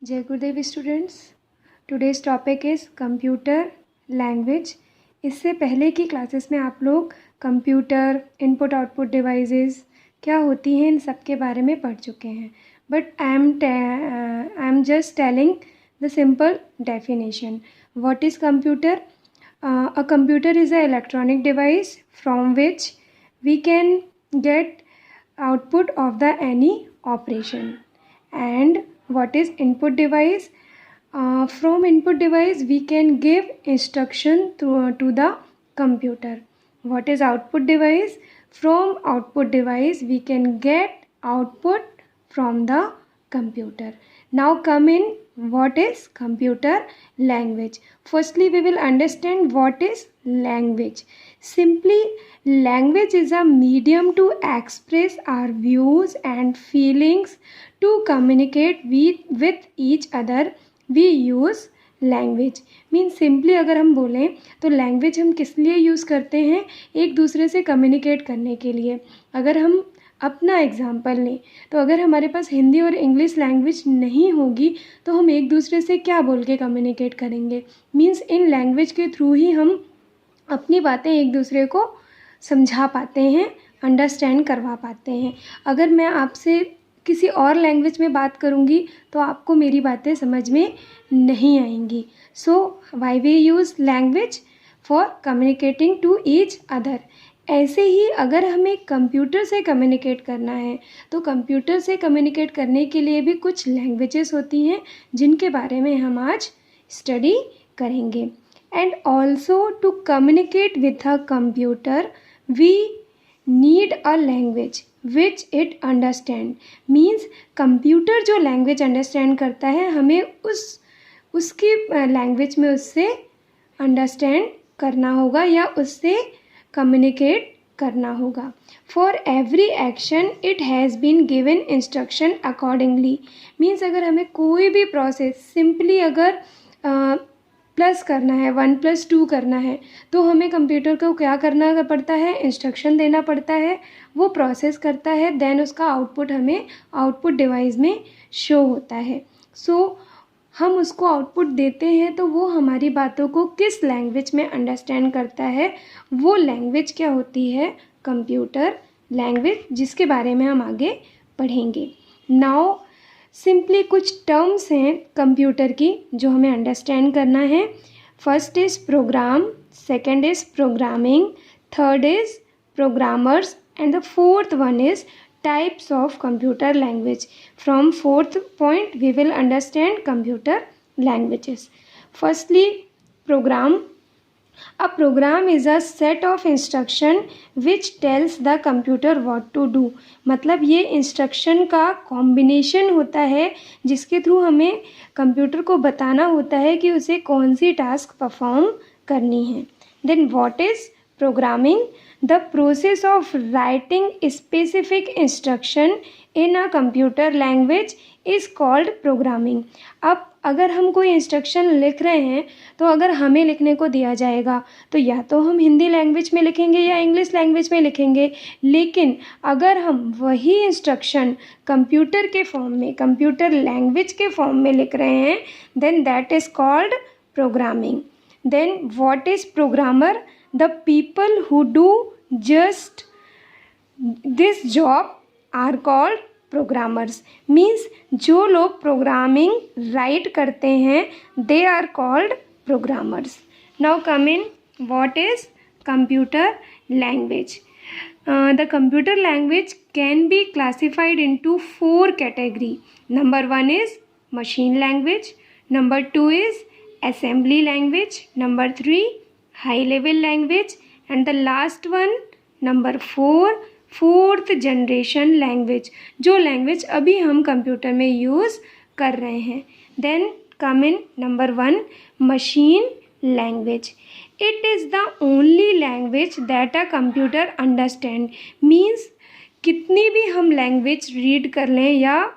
जय गुरुदेव students. Today's topic is computer language. इससे पहले की क्लासेस में आप लोग कंप्यूटर, इनपुट आउटपुट डिवाइसेस क्या होती हैं, इन सब के बारे में पढ़ चुके हैं। But I am just telling the simple definition. What is computer? A computer is an electronic device from which we can get output of the any operation. And what is input device? From input device we can give instruction to the computer. What is output device? From output device we can get output from the computer. Now come in, what is computer language? Firstly we will understand what is language. Simply, language is a medium to express our views and feelings, to communicate with each other. We use language means simply अगर हम बोलें तो language हम किस लिए use करते हैं? एक दूसरे से कम्युनिकेट करने के लिए। अगर हम अपना एग्जाम्पल लें तो अगर हमारे पास हिंदी और इंग्लिश लैंग्वेज नहीं होगी तो हम एक दूसरे से क्या बोल के कम्युनिकेट करेंगे? मीन्स इन लैंग्वेज के थ्रू ही हम अपनी बातें एक दूसरे को समझा पाते हैं, अंडरस्टैंड करवा पाते हैं। अगर मैं आपसे किसी और लैंग्वेज में बात करूँगी तो आपको मेरी बातें समझ में नहीं आएंगी। So why we use language? For communicating to each other. ऐसे ही अगर हमें कंप्यूटर से कम्युनिकेट करना है तो कंप्यूटर से कम्युनिकेट करने के लिए भी कुछ लैंग्वेजेस होती हैं जिनके बारे में हम आज स्टडी करेंगे। And also to communicate with a computer we need a language which it understand. Means computer जो लैंग्वेज अंडरस्टैंड करता है हमें उसकी लैंग्वेज में उससे अंडरस्टैंड करना होगा या उससे कम्युनिकेट करना होगा। For every action it has been given instruction accordingly. Means अगर हमें कोई भी प्रोसेस सिंपली अगर प्लस करना है, 1+2 करना है, तो हमें कंप्यूटर को क्या करना पड़ता है? इंस्ट्रक्शन देना पड़ता है। वो प्रोसेस करता है, देन उसका आउटपुट हमें आउटपुट डिवाइस में शो होता है। सो हम उसको आउटपुट देते हैं तो वो हमारी बातों को किस लैंग्वेज में अंडरस्टैंड करता है, वो लैंग्वेज क्या होती है? कंप्यूटर लैंग्वेज, जिसके बारे में हम आगे पढ़ेंगे। नाउ सिंपली कुछ टर्म्स हैं कंप्यूटर की जो हमें अंडरस्टैंड करना है। First is programme, second is programming, third is programmers and the fourth one is types of computer language. From fourth point we will understand computer languages. Firstly, program. A program is a set of instruction which tells the computer what to do. मतलब ये instruction का combination होता है जिसके through हमें computer को बताना होता है कि उसे कौन सी टास्क परफॉर्म करनी है। Then what is programming? The process of writing specific instruction in a computer language is called programming. अब अगर हम कोई इंस्ट्रक्शन लिख रहे हैं तो अगर हमें लिखने को दिया जाएगा तो या तो हम हिंदी लैंग्वेज में लिखेंगे या इंग्लिश लैंग्वेज में लिखेंगे। लेकिन अगर हम वही इंस्ट्रक्शन कंप्यूटर के फॉर्म में, कंप्यूटर लैंग्वेज के फॉर्म में लिख रहे हैं, then that is called programming. Then what is programmer? The people who do just this job are called programmers. Means जो लोग प्रोग्रामिंग राइट करते हैं they are called programmers. Now come in, what is computer language? The computer language can be classified into 4 categories. Number 1 is machine language, number 2 is assembly language, number 3 high level language, and the last one number 4 fourth generation language, जो language अभी हम computer में use कर रहे हैं। Then come in number 1 machine language. It is the only language that a computer understand. Means कितनी भी हम लैंग्वेज रीड कर लें या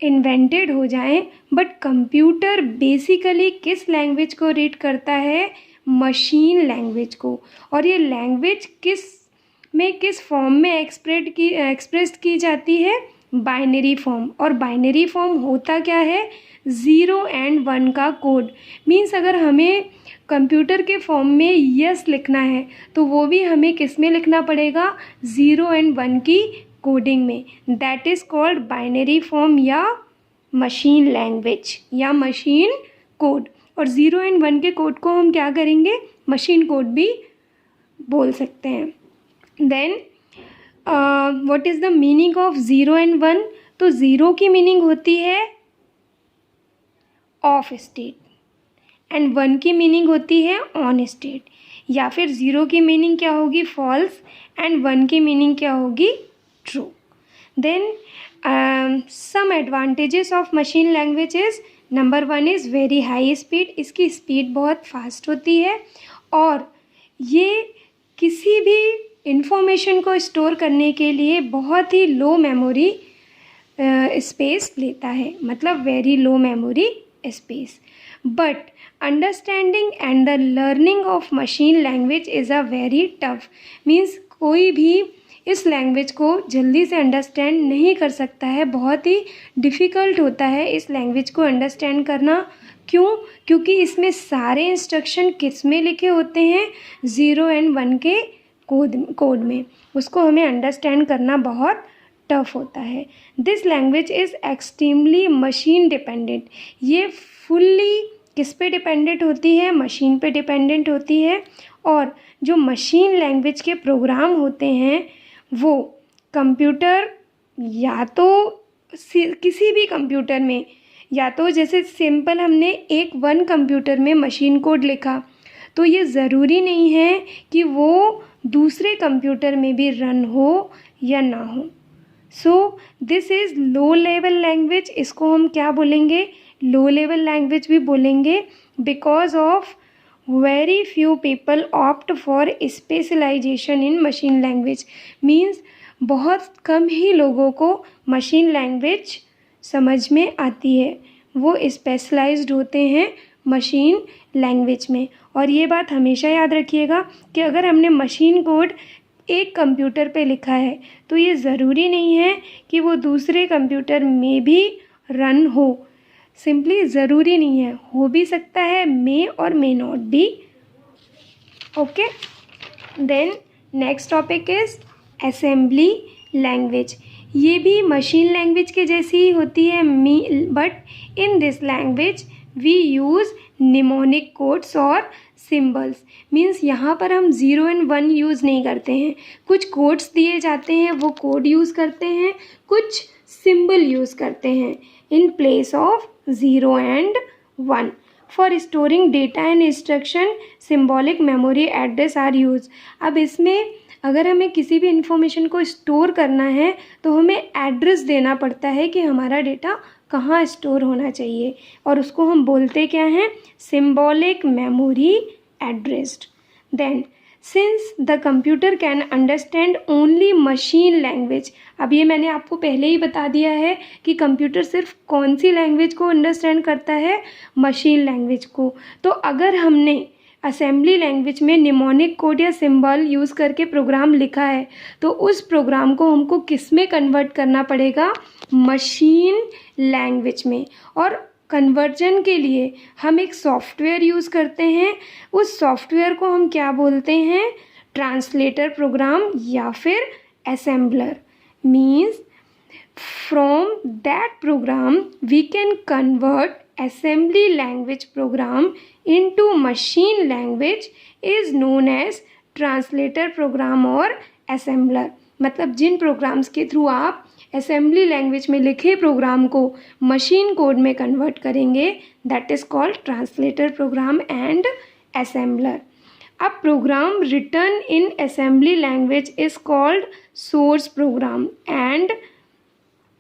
इन्वेंटेड हो जाएं, बट कंप्यूटर बेसिकली किस लैंग्वेज को रीड करता है? मशीन लैंग्वेज को। और ये लैंग्वेज किस फॉर्म में एक्सप्रेस्ड की जाती है? Binary form. और बाइनरी फॉर्म होता क्या है? 0 and 1 का कोड। मीन्स अगर हमें कंप्यूटर के फॉर्म में यस लिखना है तो वो भी हमें किस में लिखना पड़ेगा? 0 and 1 की कोडिंग में। That is called binary form या मशीन लैंग्वेज या मशीन कोड। और 0 and 1 के कोड को हम क्या करेंगे? मशीन कोड भी बोल सकते हैं। Then what is the meaning of 0 and 1? तो 0 की मीनिंग होती है ऑफ स्टेट एंड 1 की मीनिंग होती है ऑन स्टेट। या फिर 0 की मीनिंग क्या होगी? फॉल्स एंड 1 की मीनिंग क्या होगी? True. Then some advantages of machine language is, number 1 is very high speed. इसकी स्पीड बहुत फास्ट होती है और ये किसी भी इंफॉर्मेशन को स्टोर करने के लिए बहुत ही लो मेमोरी स्पेस लेता है, मतलब very low memory space. But understanding and the learning of machine language is a very tough. Means कोई भी इस लैंग्वेज को जल्दी से अंडरस्टैंड नहीं कर सकता है, बहुत ही डिफ़िकल्ट होता है इस लैंग्वेज को अंडरस्टैंड करना। क्यों? क्योंकि इसमें सारे इंस्ट्रक्शन किस में लिखे होते हैं? 0 and 1 के कोड में। उसको हमें अंडरस्टैंड करना बहुत टफ होता है। This language is extremely machine dependent. ये फुल्ली किस पे डिपेंडेंट होती है? मशीन पे डिपेंडेंट होती है। और जो मशीन लैंग्वेज के प्रोग्राम होते हैं वो कंप्यूटर या तो किसी भी कंप्यूटर में, या तो जैसे सिंपल हमने वन कंप्यूटर में मशीन कोड लिखा तो ये ज़रूरी नहीं है कि वो दूसरे कंप्यूटर में भी रन हो या ना हो। So this is low level language. इसको हम क्या बोलेंगे? लो लेवल लैंग्वेज भी बोलेंगे, because of very few people opt for specialization in machine language. Means बहुत कम ही लोगों को मशीन लैंग्वेज समझ में आती है, वो स्पेशलाइज्ड होते हैं मशीन लैंग्वेज में। और ये बात हमेशा याद रखिएगा कि अगर हमने मशीन कोड एक कंप्यूटर पे लिखा है तो ये ज़रूरी नहीं है कि वो दूसरे कंप्यूटर में भी रन हो। सिंपली ज़रूरी नहीं है, हो भी सकता है, मे और may not be. Okay. Then next topic is assembly language. ये भी मशीन लैंग्वेज के जैसी ही होती है, but in this language we use mnemonic codes और सिम्बल्स। मीन्स यहाँ पर हम 0 and 1 यूज़ नहीं करते हैं। कुछ कोड्स दिए जाते हैं, वो कोड यूज़ करते हैं, कुछ सिंबल यूज़ करते हैं in place of 0 and 1। For storing data and instruction symbolic memory address are use. अब इसमें अगर हमें किसी भी इंफॉर्मेशन को स्टोर करना है तो हमें एड्रेस देना पड़ता है कि हमारा डेटा कहाँ स्टोर होना चाहिए, और उसको हम बोलते क्या हैं? Symbolic memory addressed. Then since the computer can understand only machine language. अब ये मैंने आपको पहले ही बता दिया है कि कंप्यूटर सिर्फ कौन सी लैंग्वेज को अंडरस्टैंड करता है? मशीन लैंग्वेज को। तो अगर हमने असेंबली लैंग्वेज में निमोनिक कोड या सिंबल यूज़ करके प्रोग्राम लिखा है तो उस प्रोग्राम को हमको किस में कन्वर्ट करना पड़ेगा? मशीन लैंग्वेज में। और कन्वर्जन के लिए हम एक सॉफ्टवेयर यूज़ करते हैं, उस सॉफ्टवेयर को हम क्या बोलते हैं? ट्रांसलेटर प्रोग्राम या फिर assembler. Means from that program we can convert assembly language program into machine language is known as translator program और assembler। मतलब जिन प्रोग्राम्स के थ्रू आप असेंबली लैंग्वेज में लिखे प्रोग्राम को मशीन कोड में कन्वर्ट करेंगे, that is called translator program and assembler। A program written in assembly language is called source program and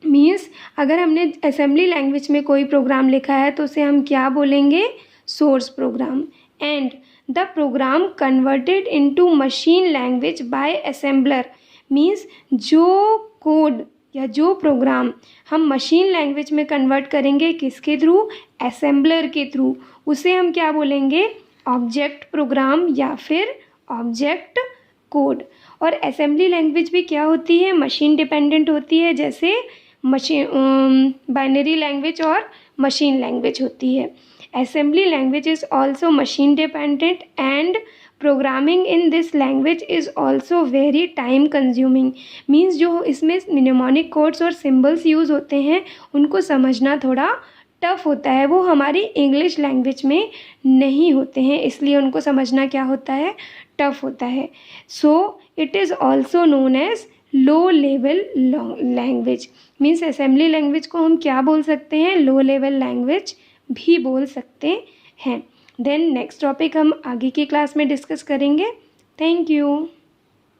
means अगर हमने असेंबली लैंग्वेज में कोई प्रोग्राम लिखा है तो उसे हम क्या बोलेंगे? Source program. And the program converted into machine language by assembler. Means जो कोड या जो प्रोग्राम हम मशीन लैंग्वेज में कन्वर्ट करेंगे किसके थ्रू? असेंबलर के थ्रू, उसे हम क्या बोलेंगे? ऑब्जेक्ट प्रोग्राम या फिर ऑब्जेक्ट कोड। और असेंबली लैंग्वेज भी क्या होती है? मशीन डिपेंडेंट होती है। जैसे बाइनरी लैंग्वेज और मशीन लैंग्वेज होती है। Assembly language is also machine dependent and programming in this language is also very time consuming. Means जो इसमें निमोनिक कोड्स और सिम्बल्स यूज़ होते हैं उनको समझना थोड़ा टफ होता है, वो हमारी इंग्लिश लैंग्वेज में नहीं होते हैं, इसलिए उनको समझना क्या होता है, टफ होता है। So it is also known as low level language. Means assembly language को हम क्या बोल सकते हैं, लो लेवल लैंग्वेज भी बोल सकते हैं। देन नेक्स्ट टॉपिक हम आगे की क्लास में डिस्कस करेंगे। Thank you.